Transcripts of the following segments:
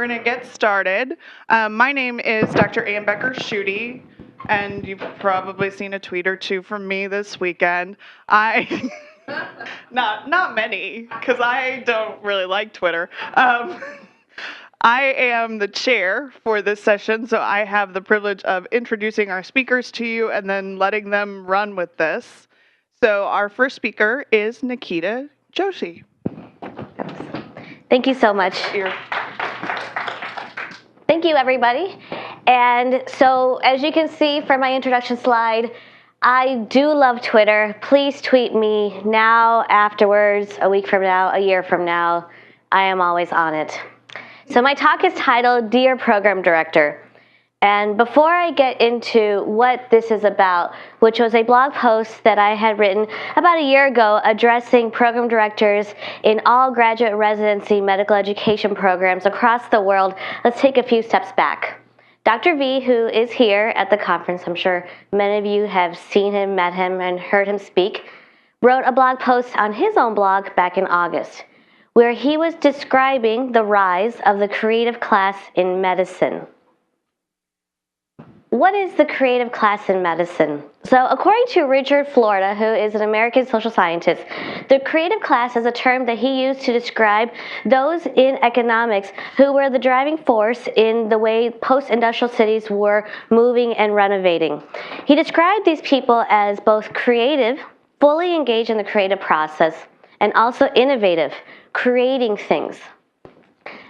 going to get started. My name is Dr. Ann Becker-Schutte, and you've probably seen a tweet or two from me this weekend. Not many, because I don't really like Twitter. I am the chair for this session, so I have the privilege of introducing our speakers to you and then letting them run with this. So our first speaker is Nikita Joshi. Thank you so much. Thank you, everybody. And so, as you can see from my introduction slide, I do love Twitter. Please tweet me now, afterwards, a week from now, a year from now. I am always on it. So my talk is titled, Dear Program Director. And before I get into what this is about, which was a blog post that I had written about a year ago addressing program directors in all graduate residency medical education programs across the world, let's take a few steps back. Dr. V, who is here at the conference, I'm sure many of you have seen him, met him, and heard him speak, wrote a blog post on his own blog back in August, where he was describing the rise of the creative class in medicine. What is the creative class in medicine? So according to Richard Florida, who is an American social scientist, the creative class is a term that he used to describe those in economics who were the driving force in the way post-industrial cities were moving and renovating. He described these people as both creative, fully engaged in the creative process, and also innovative, creating things.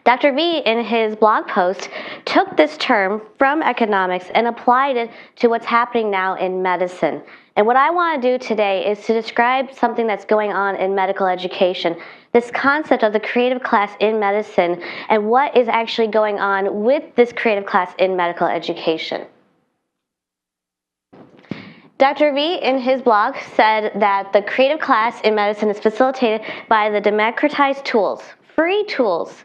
Dr. V, in his blog post, took this term from economics and applied it to what's happening now in medicine. And what I want to do today is to describe something that's going on in medical education, this concept of the creative class in medicine, and what is actually going on with this creative class in medical education. Dr. V, in his blog, said that the creative class in medicine is facilitated by the democratized tools, free tools,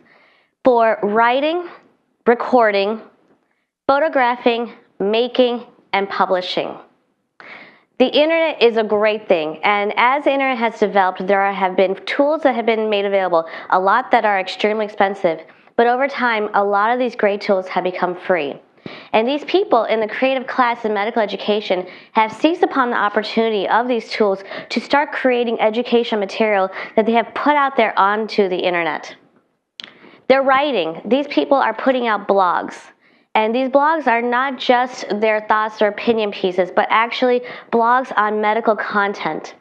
for writing, recording, photographing, making, and publishing. The internet is a great thing, and as the internet has developed, there have been tools that have been made available, a lot that are extremely expensive, but over time, a lot of these great tools have become free. And these people in the creative class in medical education have seized upon the opportunity of these tools to start creating educational material that they have put out there onto the internet. They're writing. These people are putting out blogs. And these blogs are not just their thoughts or opinion pieces, but actually blogs on medical content.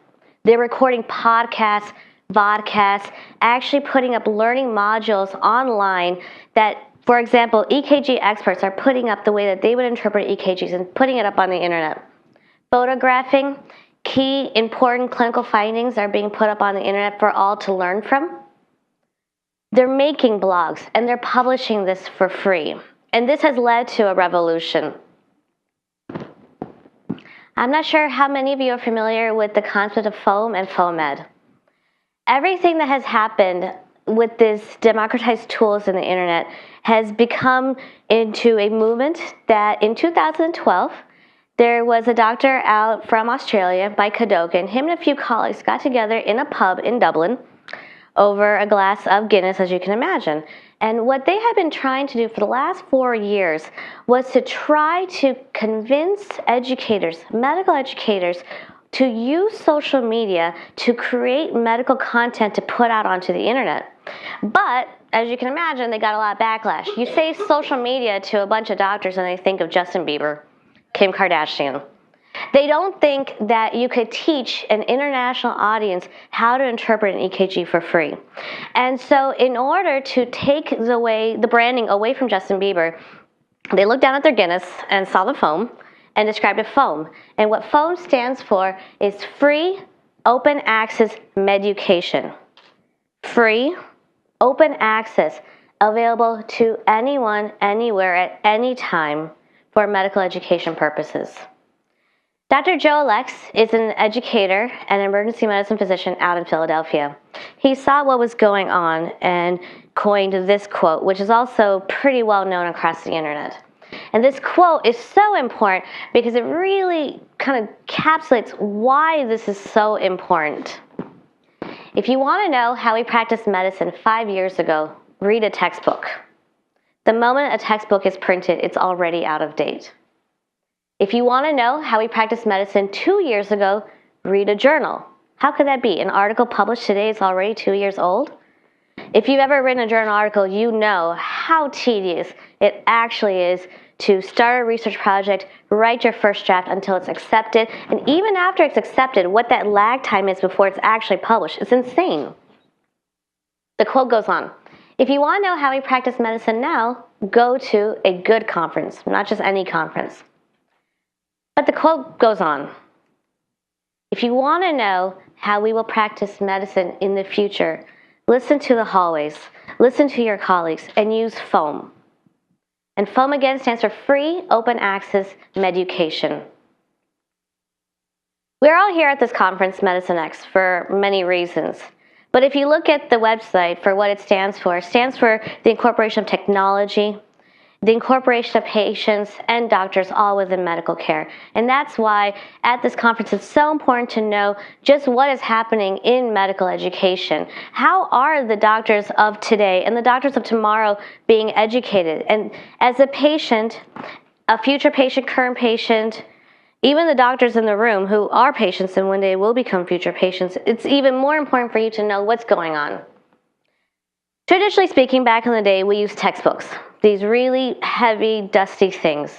They're recording podcasts, vodcasts, actually putting up learning modules online that, for example, EKG experts are putting up the way that they would interpret EKGs and putting it up on the internet. Photographing, key important clinical findings are being put up on the internet for all to learn from. They're making blogs, and they're publishing this for free. And this has led to a revolution. I'm not sure how many of you are familiar with the concept of foam and FOAMed. Everything that has happened with these democratized tools in the internet has become into a movement that in 2012, there was a doctor out from Australia, Mike Cadogan. Him and a few colleagues got together in a pub in Dublin over a glass of Guinness, as you can imagine. And what they had been trying to do for the last 4 years was to try to convince educators, medical educators, to use social media to create medical content to put out onto the internet. But, as you can imagine, they got a lot of backlash. You say social media to a bunch of doctors and they think of Justin Bieber, Kim Kardashian. They don't think that you could teach an international audience how to interpret an EKG for free. And so in order to take the branding away from Justin Bieber, they looked down at their Guinness and saw the foam and described it foam. And what foam stands for is free, open access medication. Free, open access, available to anyone, anywhere, at any time for medical education purposes. Dr. Joe Alex is an educator and an emergency medicine physician out in Philadelphia. He saw what was going on and coined this quote, which is also pretty well known across the internet. And this quote is so important because it really kind of encapsulates why this is so important. If you want to know how we practiced medicine 5 years ago, read a textbook. The moment a textbook is printed, it's already out of date. If you want to know how we practiced medicine 2 years ago, read a journal. How could that be? An article published today is already 2 years old? If you've ever written a journal article, you know how tedious it actually is to start a research project, write your first draft until it's accepted, and even after it's accepted, what that lag time is before it's actually published. It's insane. The quote goes on, if you want to know how we practice medicine now, go to a good conference, not just any conference. But the quote goes on, if you want to know how we will practice medicine in the future, listen to the hallways, listen to your colleagues, and use FOAM. And FOAM again stands for Free Open Access Medication. We're all here at this conference, Medicine X, for many reasons. But if you look at the website for what it stands for the incorporation of technology, the incorporation of patients and doctors all within medical care. And that's why at this conference it's so important to know just what is happening in medical education. How are the doctors of today and the doctors of tomorrow being educated? And as a patient, a future patient, current patient, even the doctors in the room who are patients and one day will become future patients, it's even more important for you to know what's going on. Traditionally speaking, back in the day, we used textbooks. These really heavy, dusty things.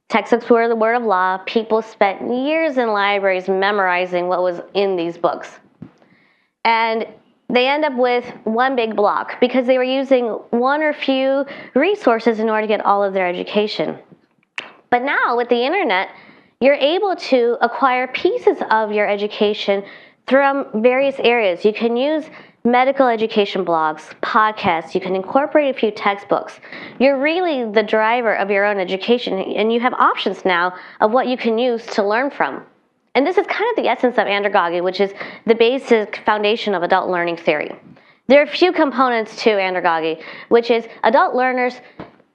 Textbooks were the word of law. People spent years in libraries memorizing what was in these books. And they end up with one big block because they were using one or few resources in order to get all of their education. But now with the internet, you're able to acquire pieces of your education from various areas. You can use medical education blogs, podcasts, you can incorporate a few textbooks. You're really the driver of your own education, and you have options now of what you can use to learn from. And this is kind of the essence of andragogy, which is the basic foundation of adult learning theory. There are a few components to andragogy, which is adult learners,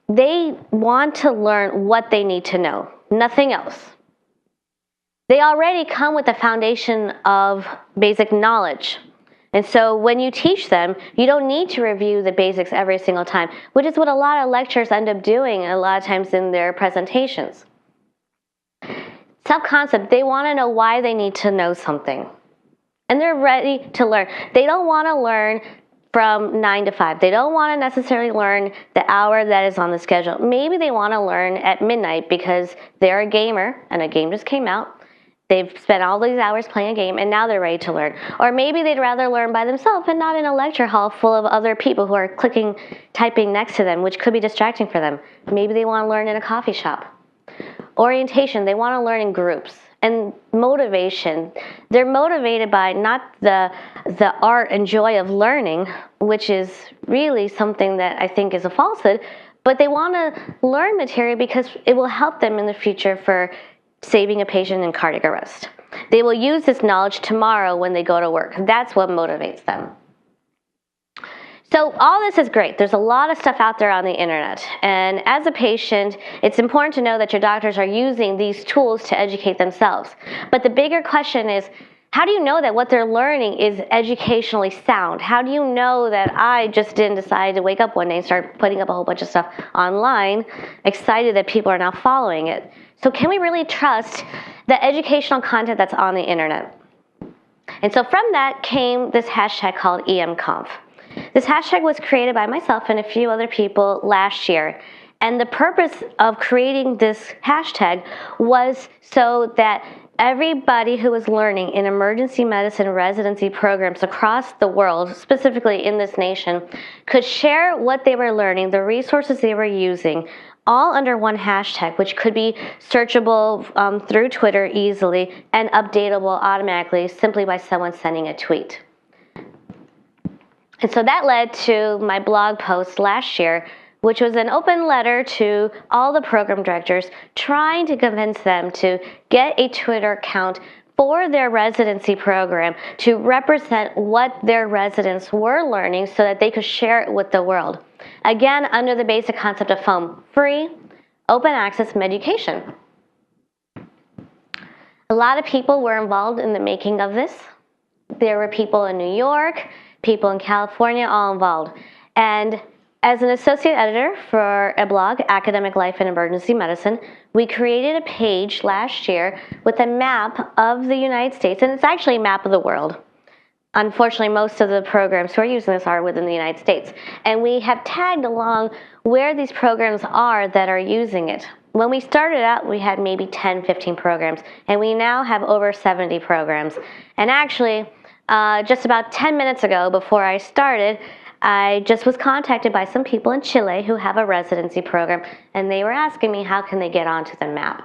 they want to learn what they need to know, nothing else. They already come with a foundation of basic knowledge. And so when you teach them, you don't need to review the basics every single time, which is what a lot of lecturers end up doing a lot of times in their presentations. Self-concept, they want to know why they need to know something. And they're ready to learn. They don't want to learn from 9 to 5. They don't want to necessarily learn the hour that is on the schedule. Maybe they want to learn at midnight because they're a gamer and a game just came out. They've spent all these hours playing a game, and now they're ready to learn. Or maybe they'd rather learn by themselves and not in a lecture hall full of other people who are typing next to them, which could be distracting for them. Maybe they want to learn in a coffee shop. Orientation, they want to learn in groups. And motivation, they're motivated by not the art and joy of learning, which is really something that I think is a falsehood, but they want to learn material because it will help them in the future for saving a patient in cardiac arrest. They will use this knowledge tomorrow when they go to work. That's what motivates them. So all this is great. There's a lot of stuff out there on the internet. And as a patient, it's important to know that your doctors are using these tools to educate themselves. But the bigger question is, how do you know that what they're learning is educationally sound? How do you know that I just didn't decide to wake up one day and start putting up a whole bunch of stuff online, excited that people are now following it? So can we really trust the educational content that's on the internet? And so from that came this hashtag called EMConf. This hashtag was created by myself and a few other people last year. And the purpose of creating this hashtag was so that everybody who was learning in emergency medicine residency programs across the world, specifically in this nation, could share what they were learning, the resources they were using, all under one hashtag, which could be searchable through Twitter easily and updatable automatically simply by someone sending a tweet. And so that led to my blog post last year, which was an open letter to all the program directors trying to convince them to get a Twitter account for their residency program to represent what their residents were learning so that they could share it with the world. Again, under the basic concept of FOAM, free, open access education. A lot of people were involved in the making of this. There were people in New York, people in California, all involved. And As an associate editor for a blog, Academic Life in Emergency Medicine, we created a page last year with a map of the United States, and it's actually a map of the world. Unfortunately, most of the programs who are using this are within the United States. And we have tagged along where these programs are that are using it. When we started out, we had maybe 10, 15 programs, and we now have over 70 programs. And actually, just about 10 minutes ago, before I started, I just was contacted by some people in Chile who have a residency program, and they were asking me how can they get onto the map.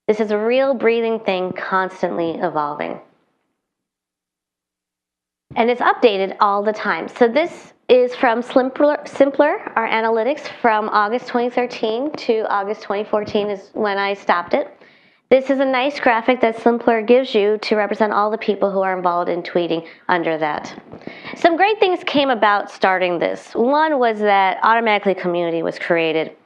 This is a real breathing thing, constantly evolving. And it's updated all the time. So this is from Simpler, our analytics from August 2013 to August 2014 is when I stopped it. This is a nice graphic that Simpler gives you to represent all the people who are involved in tweeting under that. Some great things came about starting this. One was that automatically community was created.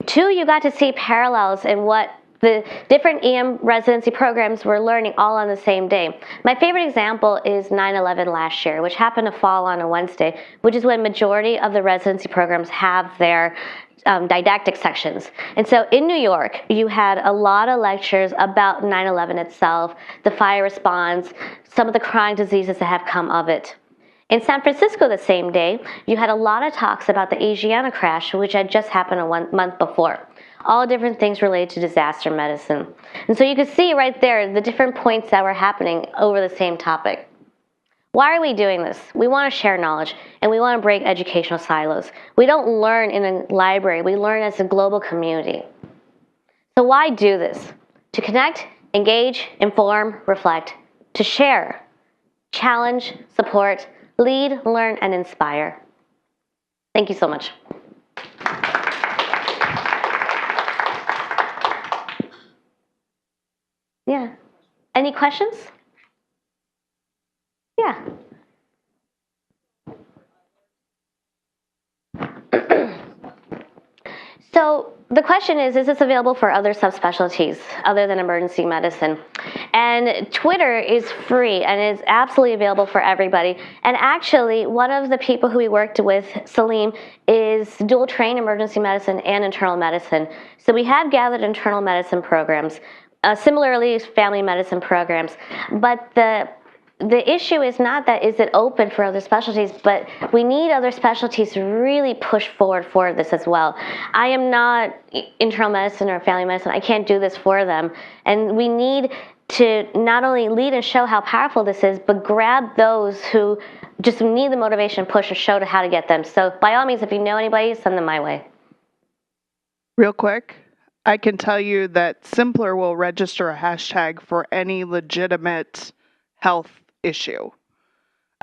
Two, you got to see parallels in what the different EM residency programs were learning all on the same day. My favorite example is 9/11 last year, which happened to fall on a Wednesday, which is when majority of the residency programs have their didactic sections. And so in New York, you had a lot of lectures about 9/11 itself, the fire response, some of the chronic diseases that have come of it. In San Francisco the same day, you had a lot of talks about the Asiana crash, which had just happened a month before. All different things related to disaster medicine. And so you can see right there the different points that were happening over the same topic. Why are we doing this? We want to share knowledge, and we want to break educational silos. We don't learn in a library. We learn as a global community. So why do this? To connect, engage, inform, reflect, to share, challenge, support, lead, learn, and inspire. Thank you so much. Yeah. Any questions? Yeah. So the question is this available for other subspecialties other than emergency medicine? And Twitter is free and is absolutely available for everybody. And actually, one of the people who we worked with, Salim, is dual trained emergency medicine and internal medicine. So we have gathered internal medicine programs. Similarly, family medicine programs. But the issue is not that is it open for other specialties, but we need other specialties to really push forward for this as well. I am not internal medicine or family medicine. I can't do this for them. And we need to not only lead and show how powerful this is, but grab those who just need the motivation, push, and show how to get them. So by all means, if you know anybody, send them my way. Real quick, I can tell you that Simpler will register a hashtag for any legitimate health issue.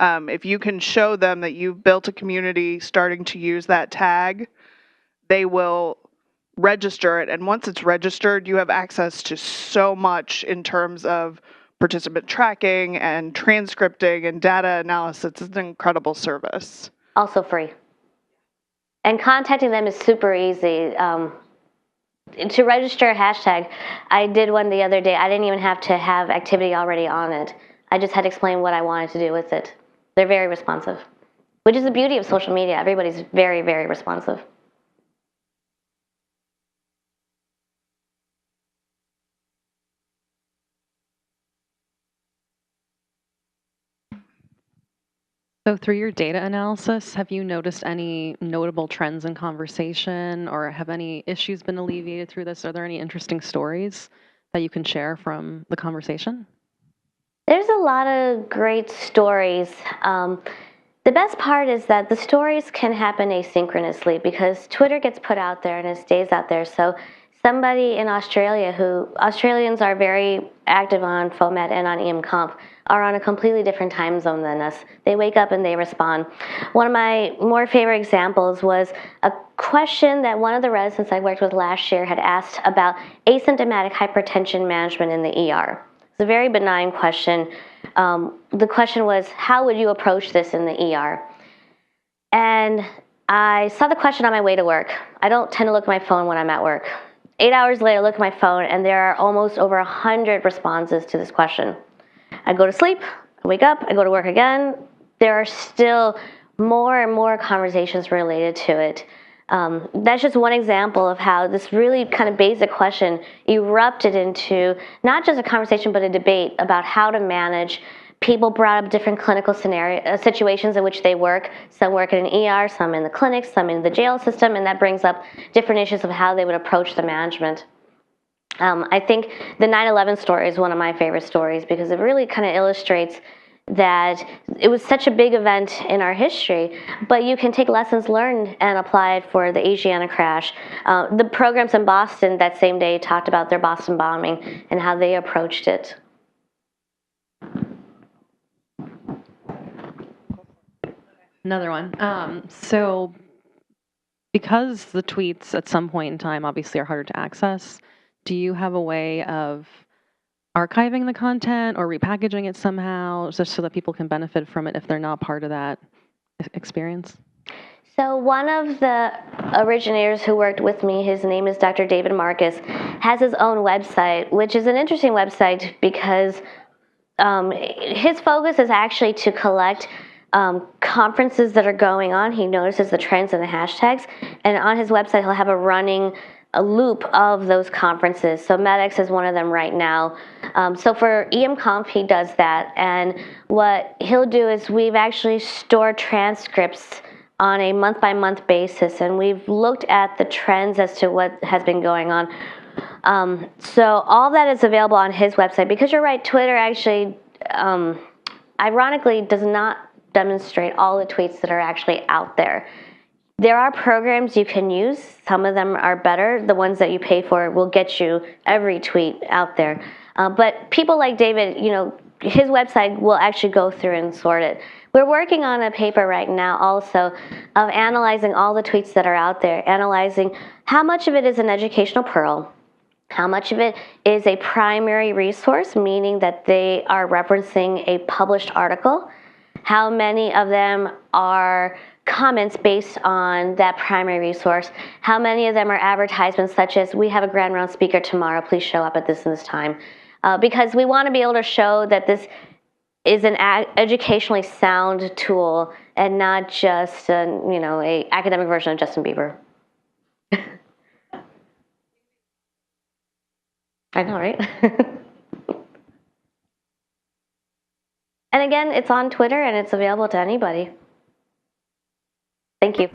If you can show them that you've built a community starting to use that tag, they will register it. And once it's registered, you have access to so much in terms of participant tracking and transcripting and data analysis. It's an incredible service. Also free. And contacting them is super easy. To register a hashtag, I did one the other day. I didn't even have to have activity already on it. I just had to explain what I wanted to do with it. They're very responsive, which is the beauty of social media. Everybody's very, very responsive. So through your data analysis, have you noticed any notable trends in conversation, or have any issues been alleviated through this? Are there any interesting stories that you can share from the conversation? There's a lot of great stories. The best part is that the stories can happen asynchronously because Twitter gets put out there and it stays out there. So somebody in Australia Australians are very active on FOMED and on EMComp, are on a completely different time zone than us. They wake up and they respond. One of my more favorite examples was a question that one of the residents I worked with last year had asked about asymptomatic hypertension management in the ER. It's a very benign question. The question was, how would you approach this in the ER? And I saw the question on my way to work. I don't tend to look at my phone when I'm at work. 8 hours later, I look at my phone, and there are almost over 100 responses to this question. I go to sleep, I wake up, I go to work again. There are still more and more conversations related to it. That's just one example of how this really kind of basic question erupted into not just a conversation but a debate about how to manage. People brought up different clinical situations in which they work. Some work in an ER, some in the clinic, some in the jail system, and that brings up different issues of how they would approach the management. I think the 9/11 story is one of my favorite stories because it really kind of illustrates that it was such a big event in our history, but you can take lessons learned and apply it for the Asiana crash. The programs in Boston that same day talked about their Boston bombing and how they approached it. Another one. So because the tweets at some point in time obviously are harder to access, do you have a way of archiving the content or repackaging it somehow just so that people can benefit from it if they're not part of that experience? So one of the originators who worked with me, his name is Dr. David Marcus, has his own website, which is an interesting website because his focus is actually to collect conferences that are going on. He notices the trends and the hashtags, and on his website he'll have a loop of those conferences. So MEDX is one of them right now. So for EMConf, he does that, and what he'll do is we've actually stored transcripts on a month-by-month basis, and we've looked at the trends as to what has been going on. So all that is available on his website, because you're right, Twitter actually, ironically, does not demonstrate all the tweets that are actually out there. There are programs you can use. Some of them are better. The ones that you pay for will get you every tweet out there. But people like David, his website will actually go through and sort it. We're working on a paper right now also of analyzing all the tweets that are out there, analyzing how much of it is an educational pearl, how much of it is a primary resource, meaning that they are referencing a published article, how many of them are comments based on that primary resource, how many of them are advertisements such as, we have a grand round speaker tomorrow, please show up at this and this time. Because we want to be able to show that this is an educationally sound tool and not just a academic version of Justin Bieber. I know, right? And again, it's on Twitter and it's available to anybody. Thank you.